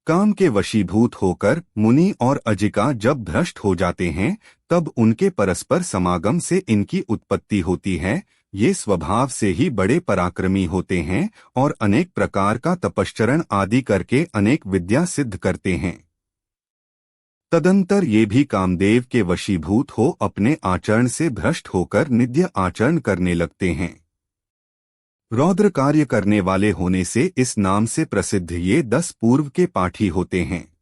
काम के वशीभूत होकर मुनि और अजिका जब भ्रष्ट हो जाते हैं तब उनके परस्पर समागम से इनकी उत्पत्ति होती है। ये स्वभाव से ही बड़े पराक्रमी होते हैं और अनेक प्रकार का तपश्चरण आदि करके अनेक विद्या सिद्ध करते हैं। तदंतर ये भी कामदेव के वशीभूत हो अपने आचरण से भ्रष्ट होकर नित्य आचरण करने लगते हैं। रौद्र कार्य करने वाले होने से इस नाम से प्रसिद्ध ये 10 पूर्व के पाठी होते हैं।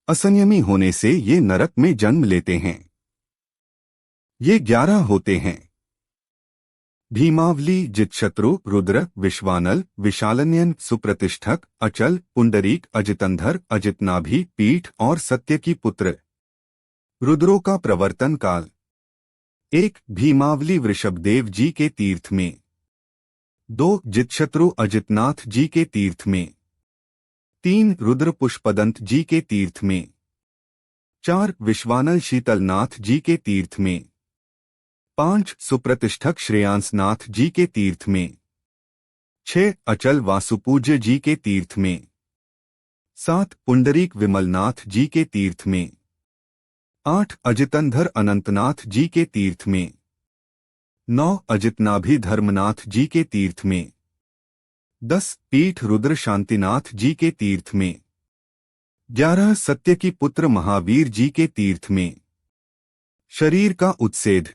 असंयमी होने से ये नरक में जन्म लेते हैं। ये 11 होते हैं: भीमावली, जितशत्रु, रुद्र, विश्वानल, विशालन्यन, सुप्रतिष्ठक, अचल, पुंडरीक, अजितंधर, अजितनाभि, पीठ और सत्य की पुत्र। रुद्रों का प्रवर्तन काल: 1 भीमावली वृषभदेव जी के तीर्थ में, 2 जितशत्रु अजितनाथ जी के तीर्थ में, 3 रुद्र पुष्पदंत जी के तीर्थ में, 4 विश्वानल शीतलनाथ जी के तीर्थ में, 5 सुप्रतिष्ठक श्रेयांसनाथ जी के तीर्थ में, 6 अचल वासुपूज्य जी के तीर्थ में, 7 पुंडरीक विमलनाथ जी के तीर्थ में, 8 अजितंधर अनंतनाथ जी के तीर्थ में, 9 अजितनाभि धर्मनाथ जी के तीर्थ में, 10 पीठ रुद्र शांतिनाथ जी के तीर्थ में, 11 सत्य की पुत्र महावीर जी के तीर्थ में। शरीर का उच्छेद: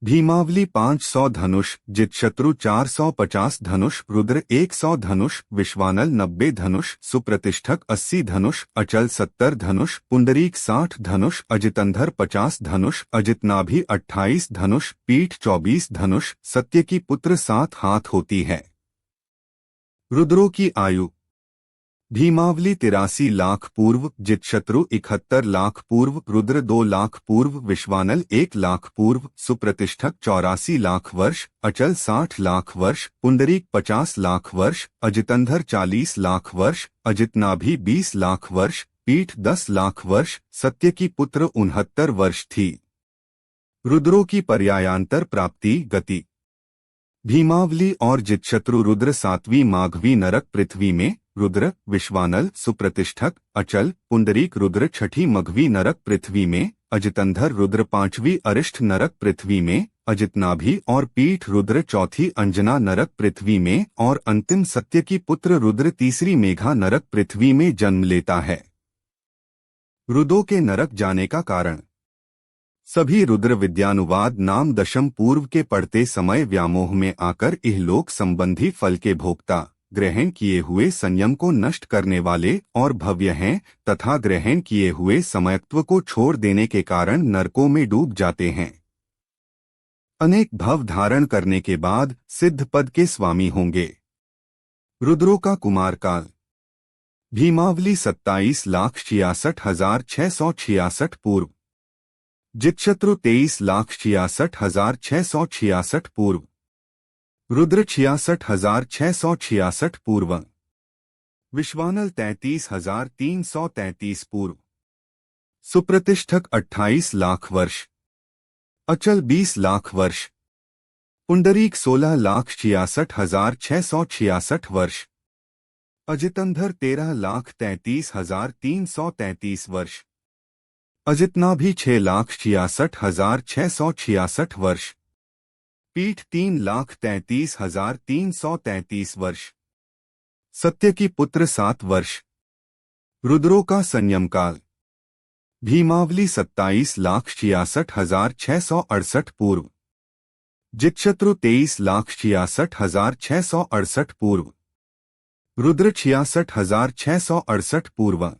भीमावली 500 धनुष, जितशत्रु 450 धनुष, रुद्र 100 धनुष, विश्वानल 90 धनुष, सुप्रतिष्ठक 80 धनुष, अचल 70 धनुष, पुंडरीक 60 धनुष, अजितंधर 50 धनुष, अजितनाभि 28 धनुष, पीठ 24 धनुष, सत्य की पुत्र 7 हाथ होती है। रुद्रों की आयु: भीमावली 83 लाख पूर्व, जितशत्रु 71 लाख पूर्व, रुद्र 2 लाख पूर्व, विश्वानल 1 लाख पूर्व, सुप्रतिष्ठक 84 लाख वर्ष, अचल 60 लाख वर्ष, पुंडरीक 50 लाख वर्ष, अजितंधर 40 लाख वर्ष, अजितनाभि 20 लाख वर्ष, पीठ 10 लाख वर्ष, सत्य की पुत्र 69 वर्ष थी। रुद्रों की पर्यायांतर प्राप्ति गति: भीमावली और जितशत्रु रुद्र 7वीं माघवी नरक पृथ्वी में, रुद्र, विश्वानल, सुप्रतिष्ठक, अचल, पुंडरीक रुद्र 6ठी मघवी नरक पृथ्वी में, अजितंधर रुद्र 5वीं अरिष्ठ नरक पृथ्वी में, अजितनाभि और पीठ रुद्र 4थी अंजना नरक पृथ्वी में और अंतिम सत्य की पुत्र रुद्र 3री मेघा नरक पृथ्वी में जन्म लेता है। रुद्रों के नरक जाने का कारण: सभी रुद्र विद्यानुवाद नाम दशम पूर्व के पढ़ते समय व्यामोह में आकर इहलोक संबंधी फल के भोक्ता, ग्रहण किए हुए संयम को नष्ट करने वाले और भव्य हैं तथा ग्रहण किए हुए समयत्व को छोड़ देने के कारण नरकों में डूब जाते हैं। अनेक भव धारण करने के बाद सिद्ध पद के स्वामी होंगे। रुद्रों का कुमार काल: भीमावली 27,66,666 पूर्व, जितशत्रु 23,66,666 पूर्व, रुद्र 66,666 पूर्व, विश्वानल 33,333 पूर्व, सुप्रतिष्ठक 28 लाख वर्ष, अचल 20 लाख वर्ष, पुंडरीक 16,66,666 वर्ष, अजितंधर 13,33,333 वर्ष, अजितनाभि 6,66,666 वर्ष, पीठ 3,33,333 वर्ष, सत्य की पुत्र 7 वर्ष। रुद्रों का संयम काल: भीमावली 27,66,668 पूर्व, जितशत्रु 23,66,668 पूर्व, रुद्र 66,668 पूर्व,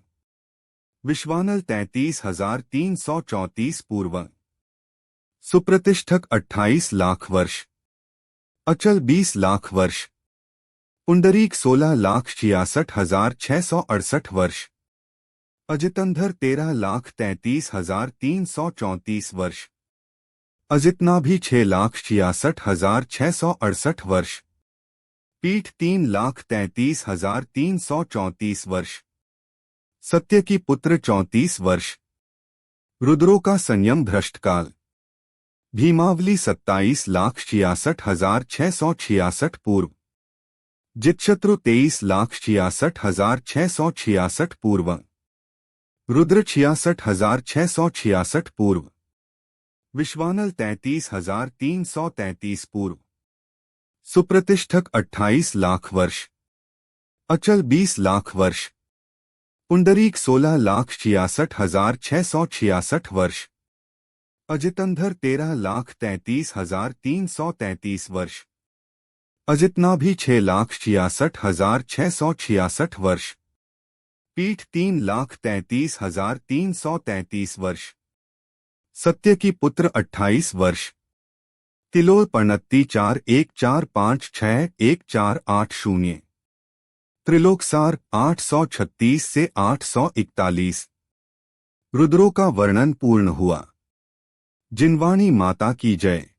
विश्वानल 33,334 पूर्व, सुप्रतिष्ठक 28 लाख वर्ष, अचल 20 लाख वर्ष, पुंडरीक 16,66,668 वर्ष, अजितंधर 13,33,334 वर्ष, अजितनाभि 6,66,668 वर्ष, पीठ 3,33,334 वर्ष, सत्य की पुत्र 34 वर्ष। रुद्रों का संयम भ्रष्ट काल: भीमावली 27,66,666 पूर्व, जितशत्रु 23,66,666 पूर्व। रुद्र 66,666 पूर्व। विश्वानल 33,333 पूर्व। सुप्रतिष्ठक 28 लाख वर्ष। अचल 20 लाख वर्ष। पुंडरीक 16,66,666 वर्ष। अजितंधर 13,33,333 वर्ष। अजितनाभि 6,66,666 वर्ष। पीठ 3,33,333 वर्ष। सत्य की पुत्र 28 वर्ष। तिलोल पर्णत्ती 41456148 त्रिलोकसार 836 से 841। रुद्रों का वर्णन पूर्ण हुआ। जिनवाणी माता की जय।